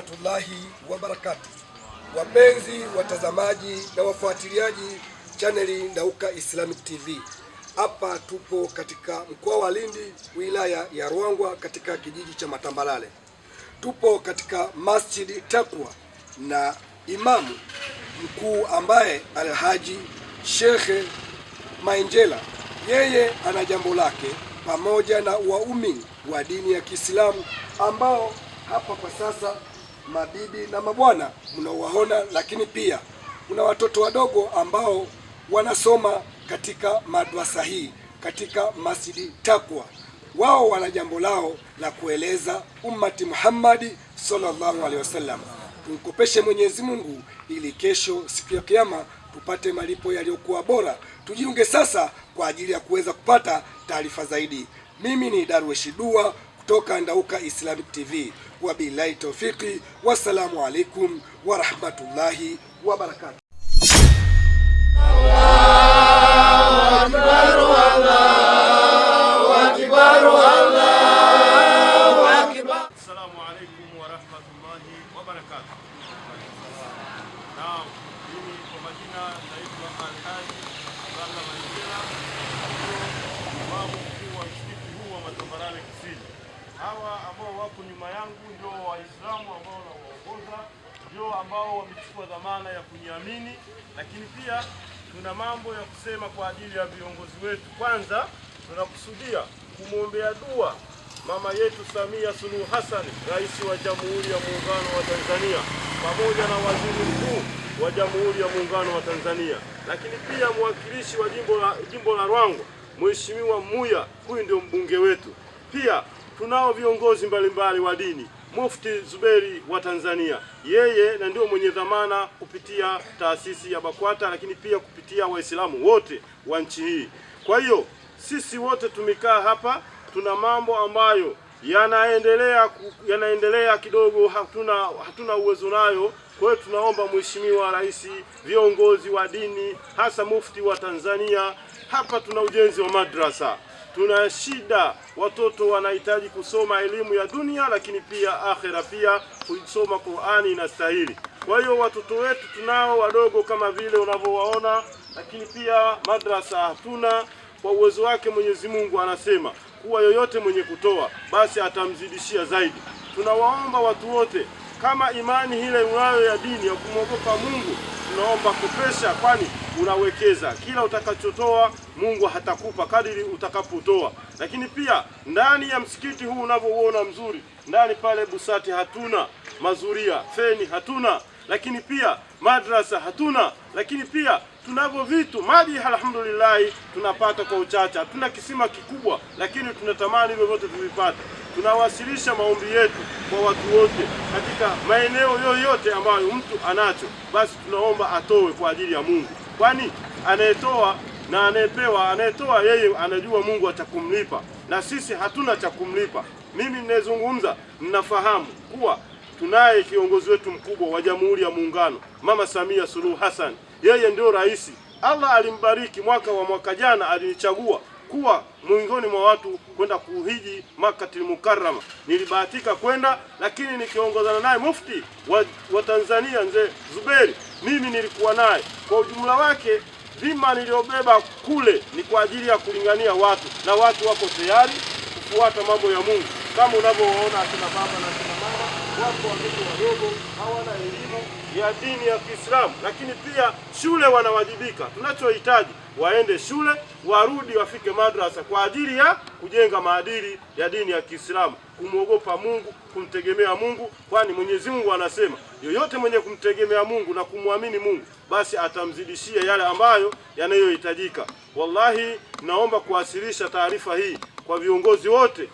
rahmatullahi wa barakatuh. Wapenzi watazamaji na wafuatiliaji chaneli Ndauka Islamic TV. Hapa tupo katika mkoa wa Lindi, wilaya ya Ruangwa, katika kijiji cha Matambalale. Tupo katika Masjid Taqwa na imamu mkuu ambaye Alhaji Sheikh Mainjela. Yeye ana jambo lake pamoja na waumini wa dini ya Kiislamu ambao hapa kwa sasa mabibi na mabwana mnaowaona, lakini pia kuna watoto wadogo ambao wanasoma katika madrasa hii katika Masjid Taqwa. Wao wana jambo lao la kueleza ummati Muhammad sallallahu alaihi wasallam. Tumkopeshe Mwenyezi Mungu ili kesho siku ya Kiyama tupate malipo yaliyokuwa bora. Tujiunge sasa kwa ajili ya kuweza kupata taarifa zaidi. Mimi ni Darwesh Dua kutoka Ndauka Islamic TV. Wabillahi tawfiki, wassalamu alaikum wa rahmatullahi wa barakatuh. Hawa ambao wako nyuma yangu ndio Waislamu ambao nawaongoza, ndio ambao wamechukua dhamana ya kuniamini, lakini pia tuna mambo ya kusema kwa ajili ya viongozi wetu. Kwanza tunakusudia kumwombea dua mama yetu Samia Suluhu Hassan, Rais wa Jamhuri ya Muungano wa Tanzania, pamoja na Waziri Mkuu wa Jamhuri ya Muungano wa Tanzania, lakini pia mwakilishi wa jimbo la Ruangwa Mheshimiwa Muya, huyu ndio mbunge wetu. Pia tunao viongozi mbalimbali wa dini, Mufti Zuberi wa Tanzania, yeye na ndio mwenye dhamana kupitia taasisi ya BAKWATA, lakini pia kupitia Waislamu wote wa nchi hii. Kwa hiyo sisi wote tumekaa hapa, tuna mambo ambayo yanaendelea kidogo, hatuna uwezo nayo. Kwa hiyo tunaomba Mheshimiwa Rais, viongozi wa dini, hasa Mufti wa Tanzania, hapa tuna ujenzi wa madrasa. Tuna shida, watoto wanahitaji kusoma elimu ya dunia, lakini pia akhera, pia kusoma Qur'ani inastahili. Kwa hiyo watoto wetu tunao wadogo kama vile unavyowaona, lakini pia madrasa hatuna. Kwa uwezo wake Mwenyezi Mungu anasema kuwa yoyote mwenye kutoa basi atamzidishia zaidi. Tunawaomba watu wote, kama imani ile unayo ya dini ya kumwogopa Mungu, tunaomba kopesha, kwani unawekeza. Kila utakachotoa Mungu hatakupa kadiri utakapotoa. Lakini pia ndani ya msikiti huu unavyoona mzuri, ndani pale busati hatuna, mazuria, feni hatuna, lakini pia madrasa hatuna, lakini pia tunavyo vitu maji alhamdulillah tunapata kwa uchache. Hatuna kisima kikubwa, lakini tunatamani hivyo vyote tuvipate. Tunawasilisha maombi yetu kwa watu wote katika maeneo yoyote ambayo mtu anacho, basi tunaomba atoe kwa ajili ya Mungu, kwani anayetoa na anayepewa, anayetoa yeye anajua Mungu atakumlipa, na sisi hatuna cha kumlipa. Mimi ninazungumza, ninafahamu kuwa tunaye kiongozi wetu mkubwa wa Jamhuri ya Muungano, Mama Samia Suluhu Hassan. Yeye ndio rais. Allah alimbariki mwaka jana, alinichagua kuwa miongoni mwa watu kwenda kuhiji Makkatul Mukarrama. Nilibahatika kwenda, lakini nikiongozana naye Mufti wa Tanzania Mzee Zuberi, mimi nilikuwa naye. Kwa ujumla wake dhima niliobeba kule ni kwa ajili ya kulingania watu, na watu wako tayari kufuata mambo ya Mungu. Kama unavyoona akina baba na akina mama, wako watoto wadogo hawana elimu ya dini ya Kiislamu, lakini pia shule wanawajibika. Tunachohitaji waende shule, warudi, wafike madrasa kwa ajili ya kujenga maadili ya dini ya Kiislamu, kumwogopa Mungu, kumtegemea Mungu, kwani Mwenyezi Mungu anasema yoyote mwenye kumtegemea Mungu na kumwamini Mungu basi atamzidishia yale ambayo yanayohitajika. Wallahi, naomba kuwasilisha taarifa hii kwa viongozi wote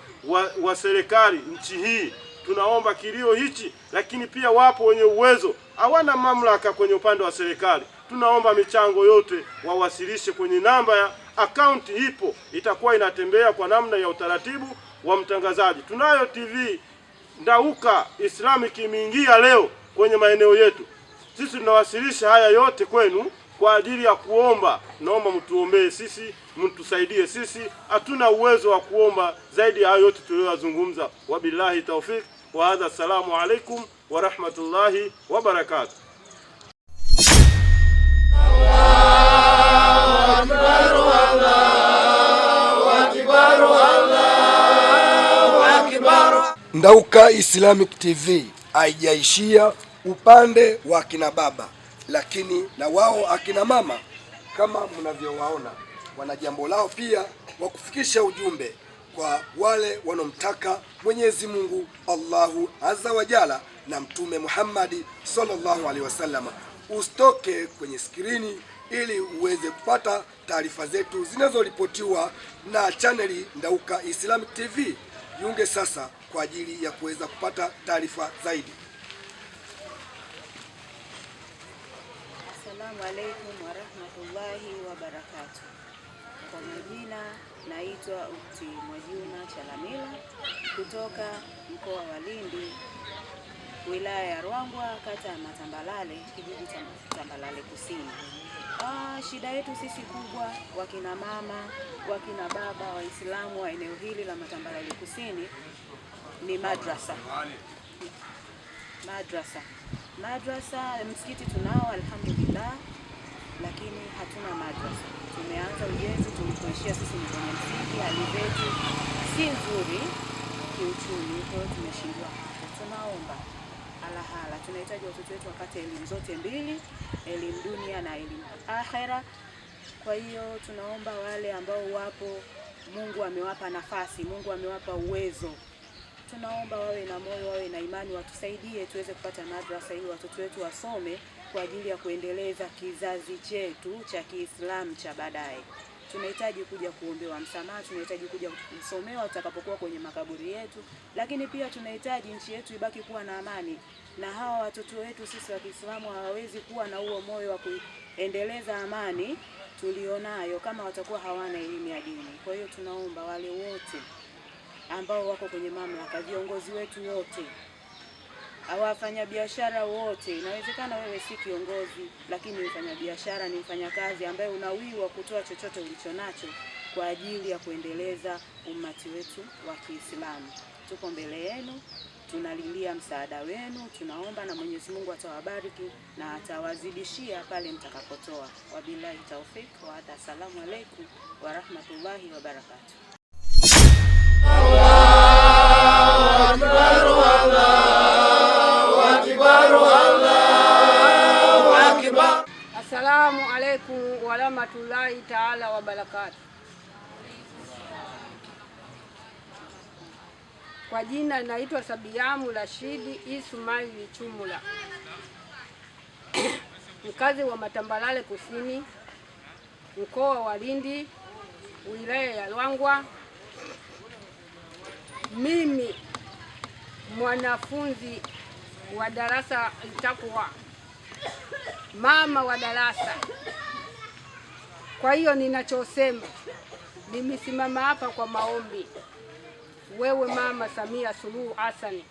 wa serikali nchi hii. Tunaomba kilio hichi, lakini pia wapo wenye uwezo hawana mamlaka kwenye upande wa serikali. Tunaomba michango yote wawasilishe kwenye namba ya akaunti, ipo, itakuwa inatembea kwa namna ya utaratibu wa mtangazaji. Tunayo TV Ndauka Islamic imeingia leo kwenye maeneo yetu. Sisi tunawasilisha haya yote kwenu kwa ajili ya kuomba. Naomba mtuombee sisi, mtusaidie sisi. Hatuna uwezo wa kuomba zaidi ya hayo yote tuliyozungumza. Wabillahi tawfik wa hadha, assalamu alaikum wa rahmatullahi wa barakatuh. Ndauka Islamic TV haijaishia upande wa akina baba, lakini na wao akina mama kama mnavyowaona wana jambo lao pia wa kufikisha ujumbe kwa wale wanaomtaka Mwenyezi Mungu Allahu Azza wa Jalla na Mtume Muhammad sallallahu alaihi wasallam. Usitoke kwenye skrini ili uweze kupata taarifa zetu zinazoripotiwa na chaneli Ndauka Islamic TV. Jiunge sasa kwa ajili ya kuweza kupata taarifa zaidi. Assalamu alaikum warahmatullahi wabarakatuh. Kwa majina naitwa Ukti Mwajuma Chalamila kutoka mkoa wa Lindi, wilaya ya Ruangwa, kata ya Matambalale, kijiji cha Matambalale Kusini. Shida yetu sisi kubwa, wakina mama, wakina baba, Waislamu wa eneo hili la Matambalale Kusini ni madrasa. Msikiti tunao alhamdulillah, lakini hatuna madrasa. Tumeanza ujenzi, tulipoishia sisi ni kwenye msingi, hali zetu si nzuri kiuchumi, kwa hiyo tumeshindwa hapo. Tunaomba alahala, tunahitaji watoto wetu wapate elimu zote mbili, elimu dunia na elimu akhera. Kwa hiyo tunaomba wale ambao wapo, Mungu amewapa nafasi, Mungu amewapa uwezo, tunaomba wawe na moyo, wawe na imani, watusaidie tuweze kupata madrasa ili watoto wetu wasome kwa ajili ya kuendeleza kizazi chetu cha Kiislamu cha baadaye. Tunahitaji kuja kuombewa msamaha, tunahitaji kuja kusomewa tutakapokuwa kwenye makaburi yetu, lakini pia tunahitaji nchi yetu ibaki kuwa na amani, na hawa watoto wetu sisi wa Kiislamu hawawezi kuwa na huo moyo wa kuendeleza amani tulionayo kama watakuwa hawana elimu ya dini. Kwa hiyo tunaomba wale wote ambao wako kwenye mamlaka, viongozi wetu wote, wafanyabiashara wote. Inawezekana wewe si kiongozi, lakini mfanyabiashara ni mfanyakazi ambaye unawiwa kutoa chochote ulichonacho kwa ajili ya kuendeleza ummati wetu wa Kiislamu. Tuko mbele yenu, tunalilia msaada wenu, tunaomba na Mwenyezi Mungu atawabariki na atawazidishia pale mtakapotoa. Wabillahi taufik wa hada. Assalamu alaikum wa rahmatullahi wa barakatuh. Assalamu alaikum wa rahmatullahi taala wa barakatuh. Kwa jina naitwa Sabiamu Rashidi Ismaili Chumula, mkazi wa Matambalale Kusini, mkoa wa Lindi, wilaya ya Ruangwa. Mimi mwanafunzi wa darasa Takwa, mama wa darasa. Kwa hiyo ninachosema, nimesimama hapa kwa maombi. Wewe Mama Samia Suluhu Hassan,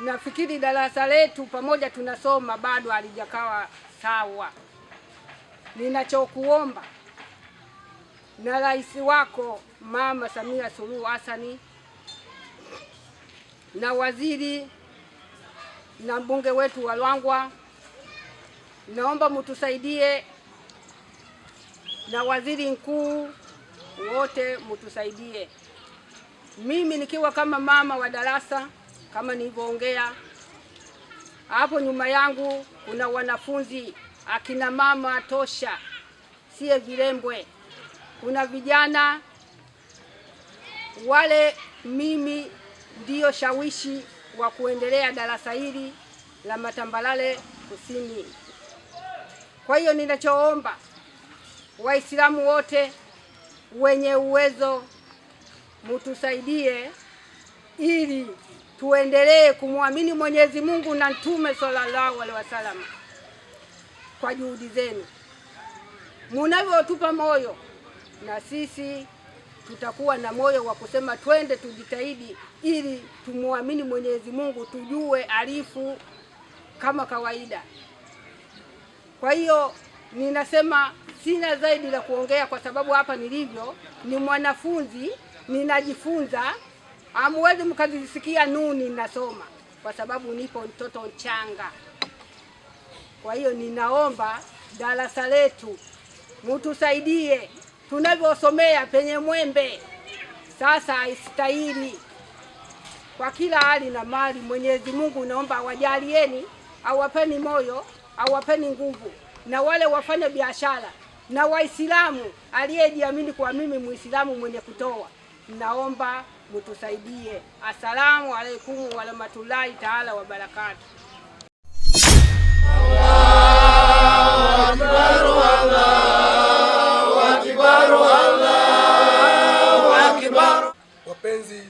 nafikiri darasa letu pamoja tunasoma bado halijakawa sawa. Ninachokuomba na rais wako Mama Samia Suluhu Hassan na waziri na mbunge wetu wa Ruangwa, naomba mtusaidie, na waziri mkuu wote mtusaidie. Mimi nikiwa kama mama wa darasa, kama nilivyoongea hapo nyuma yangu, kuna wanafunzi akina mama tosha, sie virembwe, kuna vijana wale. Mimi ndio shawishi wa kuendelea darasa hili la Matambalale Kusini. Kwa hiyo ninachoomba Waislamu wote wenye uwezo mtusaidie ili tuendelee kumwamini Mwenyezi Mungu na Mtume sallallahu alaihi wasallam. Kwa juhudi zenu mnavyotupa moyo, na sisi tutakuwa na moyo wa kusema twende tujitahidi ili tumwamini Mwenyezi Mungu, tujue alifu kama kawaida. Kwa hiyo ninasema sina zaidi la kuongea, kwa sababu hapa nilivyo ni mwanafunzi, ninajifunza. Hamwezi mkazisikia nuni nasoma, kwa sababu nipo mtoto mchanga. Kwa hiyo ninaomba darasa letu mutusaidie, tunavyosomea penye mwembe sasa haistahili. Kwa kila hali na mali, Mwenyezi Mungu naomba awajalieni, awapeni moyo, awapeni nguvu, na wale wafanya biashara na Waislamu aliyejiamini kwa mimi Muislamu mwenye kutoa, naomba mutusaidie. Asalamu alaykum wa rahmatullahi taala wa barakatuh. Wapenzi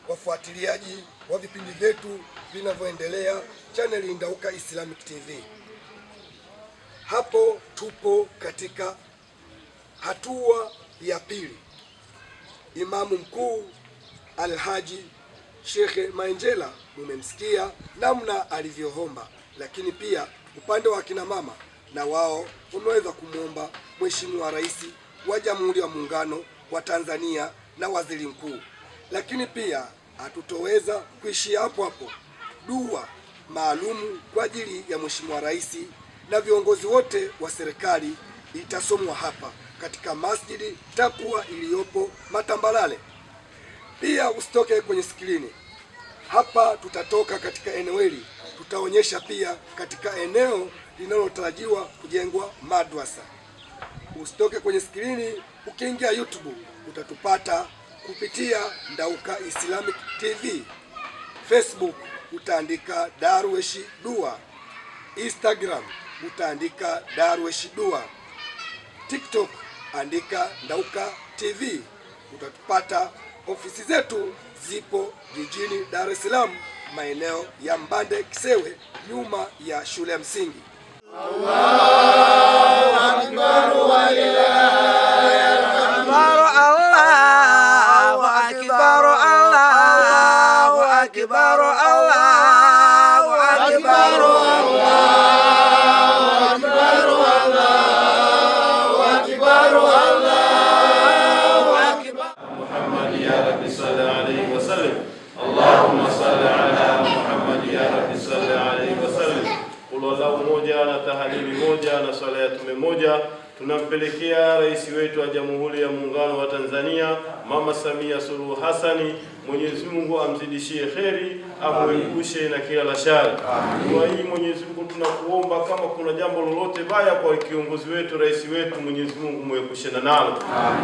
wafuatiliaji wa vipindi vyetu vinavyoendelea chaneli Ndauka Islamic TV, hapo tupo katika hatua ya pili. Imamu mkuu Alhaji Shekhe Maenjela mumemsikia namna alivyoomba, lakini pia upande wa kina mama na wao wameweza kumwomba Mheshimiwa Rais wa Jamhuri ya Muungano wa Tanzania na Waziri Mkuu. Lakini pia hatutoweza kuishia hapo hapo. Dua maalumu kwa ajili ya Mheshimiwa Rais na viongozi wote wa serikali itasomwa hapa katika Masjidi Taqwa iliyopo Matambalale. Pia usitoke kwenye skrini. Hapa tutatoka katika eneo hili, tutaonyesha pia katika eneo linalotarajiwa kujengwa madrasa. Usitoke kwenye skrini. Ukiingia YouTube utatupata kupitia Ndauka Islamic TV. Facebook utaandika Darwesh Dua. Instagram utaandika Darwesh Dua. TikTok andika Ndauka TV. Utatupata. Ofisi zetu zipo jijini Dar es Salaam, maeneo ya Mbande Kisewe, nyuma ya shule ya msingi. Allahu Akbar wa lillahi alhamd. Allahu Akbar, Allahu Akbar, Allahu Akbar, Allahu Akbar, Allahu Akbar, Allahu Akbar. Muhammad ya Rabbi salli alayhi wa sallim. Allahumma salli ala Muhammad ya Rabbi salli alayhi wa sallim. Wallahu moja na tahalili moja na swala ya tume moja tunampelekea rais wetu wa Jamhuri ya Muungano wa Tanzania Mama Samia Suluhu Hassani. Mwenyezi Mungu amzidishie kheri, amwepushe na kila la shari. Kwa hii Mwenyezi Mungu tunakuomba, kama kuna jambo lolote baya kwa kiongozi wetu, rais wetu, Mwenyezi Mungu mwepushe na nalo.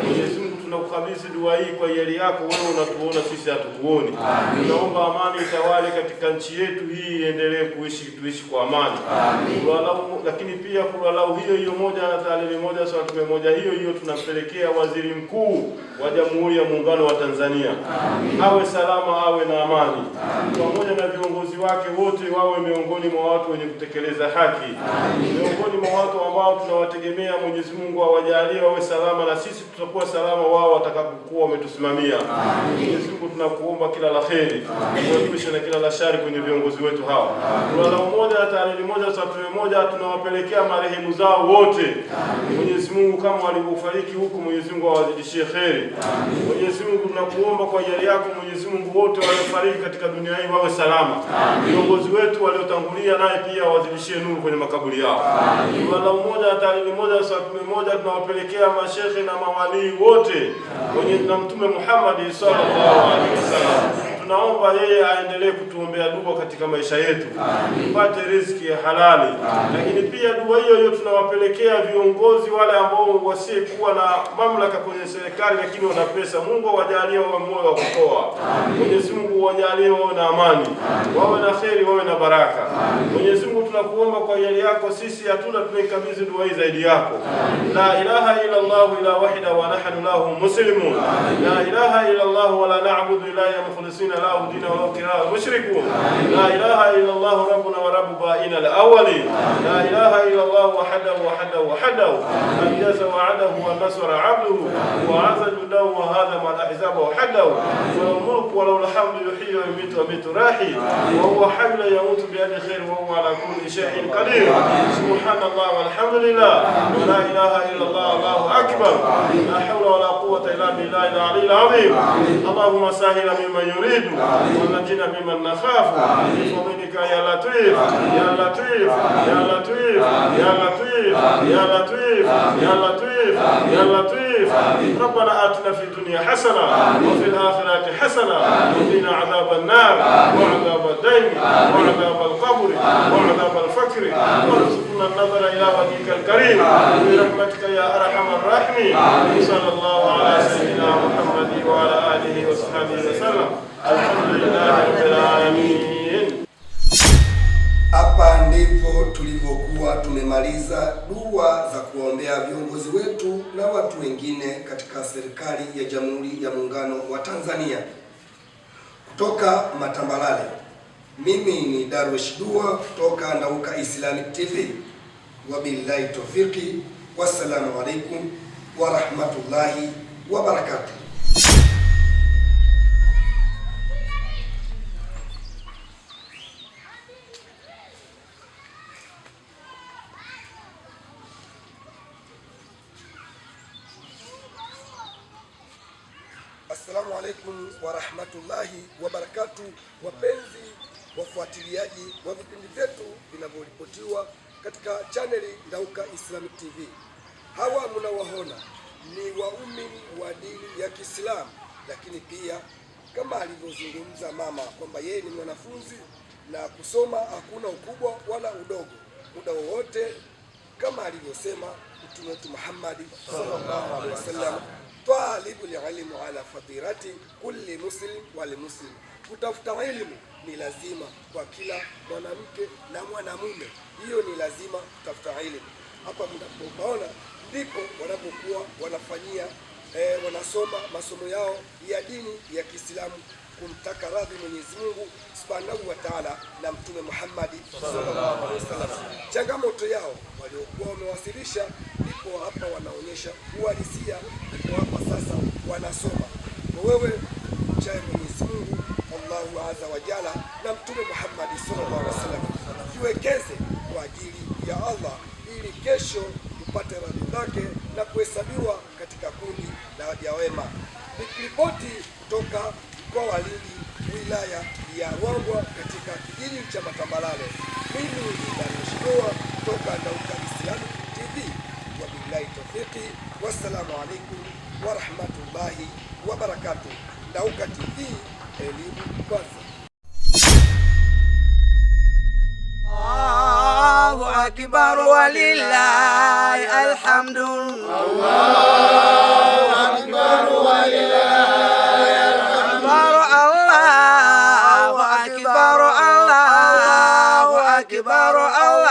Mwenyezi Mungu tunakukabidhi dua hii kwa hiari yako, wewe unatuona sisi hatukuoni. Tunaomba amani itawale katika nchi yetu hii, iendelee tuishi kwa amani. Lakini pia kulalau hiyo moja na tarehe moja swala moja hiyo tunampelekea waziri mkuu wa Jamhuri ya Muungano wa Tanzania. Awe salama, awe na amani, pamoja na viongozi wake wote wawe miongoni mwa watu wenye kutekeleza haki, miongoni mwa watu ambao tunawategemea. Mwenyezi Mungu awajalie wawe salama, na sisi tutakuwa salama wao watakapokuwa wametusimamia. Mwenyezi Mungu tunakuomba kila la kheri, uepushe na kila la shari kwenye viongozi wetu hawa. Kwa moja na tarehe moja saa moja tunawapelekea marehemu zao wote. Mwenyezi Mungu kama walivyofariki huku, Mwenyezi Mungu awazidishie kheri. Mwenyezi Mungu tunakuomba kwa ajili yako, Mwenyezi Mungu wote waliofariki katika dunia hii wawe salama. Viongozi wetu waliotangulia naye pia wazidishie nuru kwenye makaburi yao. Kwa moja na tarehe moja saa moja tunawapelekea mashehe na mawalii wote na Mtume Muhammad sallallahu alaihi wasallam. Tunaomba yeye aendelee kutuombea dua katika maisha yetu, tupate riziki ya halali. Lakini pia dua hiyo tunawapelekea viongozi wale ambao wasiyekuwa na mamlaka kwenye serikali lakini wana pesa. Mungu awajalie wawe moyo wa kutoa. Mwenyezi Mungu awajalie wawe na amani, wawe na kheri, wawe na baraka. Mwenyezi Mungu tunakuomba kwa ajili yako, sisi hatuna tunaikabidhi dua hii zaidi yako. La ilaha illa Allah ila wahida wa nahnu lahu muslimun. La ilaha illa Allah wa la na'budu illa mukhlisina lahu dina wa la mushrikun. La ilaha illa Allah rabbuna wa ونبأ الأولين. لا إله إلا الله وحده أنجز وعده ونصر عبده وعز جنده وهزم الأحزاب وحده. وله الملك وله الحمد يحيي ويميت ويميت راحي وهو حي لا يموت بيده خير وهو على كل شيء قدير. سبحان الله والحمد لله ولا إله إلا الله الله أكبر. لا حول ولا قوة إلا بالله العلي العظيم. اللهم سهل ممن يريد ونجنا ممن نخاف بفضلك يا لطيف يا لطيف يا لطيف يا لطيف يا لطيف يا لطيف يا لطيف. ربنا آتنا في الدنيا حسنة وفي الآخرة حسنة وقنا عذاب النار وعذاب الدين وعذاب القبر وعذاب الفقر وارزقنا النظر إلى وجهك الكريم برحمتك يا أرحم الراحمين. صلى الله على سيدنا محمد وعلى آله وصحبه وسلم. الحمد لله رب العالمين. Hapa ndipo tulivyokuwa tumemaliza dua za kuwaombea viongozi wetu na watu wengine katika serikali ya Jamhuri ya Muungano wa Tanzania. Kutoka Matambalale, mimi ni Darwesh Dua kutoka Ndauka Islamic TV. Wabillahi tawfiki, wassalamu alaikum wa rahmatullahi wa barakatuh. Assalamu alaikum wa rahmatullahi wa barakatuh. Wapenzi wafuatiliaji wa vipindi vyetu vinavyoripotiwa katika chaneli Ndauka Islamic TV. Hawa mnawaona ni waumini wa dini ya Kiislamu, lakini pia kama alivyozungumza mama kwamba yeye ni mwanafunzi na kusoma hakuna ukubwa wala udogo, muda wowote kama alivyosema Mtume wetu Muhammad sallallahu alaihi wasallam, talibul ilmi ala fatirati kulli muslim wal muslim. Kutafuta elimu ni lazima kwa kila mwanamke na mwanamume, hiyo ni lazima kutafuta elimu. Hapa mnapoona ndipo wanapokuwa wanafanyia wanasoma masomo yao ya dini ya Kiislamu kumtaka radhi Mwenyezi Mungu Subhanahu wa Ta'ala na Mtume Muhammad sallallahu alaihi wasallam. Changamoto yao waliokuwa wamewasilisha ndipo hapa wanaonyesha uhalisia, ndipo hapa sasa wanasoma. Kwa wewe mchae Mwenyezi Mungu Allahu azza wa jalla na Mtume Muhammad sallallahu alaihi wasallam, jiwekeze kwa ajili ya Allah ili kesho upate radhi zake na kuhesabiwa katika kundi la waja wema. Nikiripoti kutoka mkoa wa Lindi, wilaya ya Ruangwa, katika kijiji cha Matambalale, mimi ni Darwesh Dua kutoka Ndauka Islamic TV. Wabillahi tawfiki, wassalamu alaikum wa rahmatullahi wa barakatuh. Ndauka TV, elimu kwanza. Allahu akbar walillahi alhamdu. Allahu akbar walillahi alhamdu. Allahu akbar, Allahu akbar, Allahu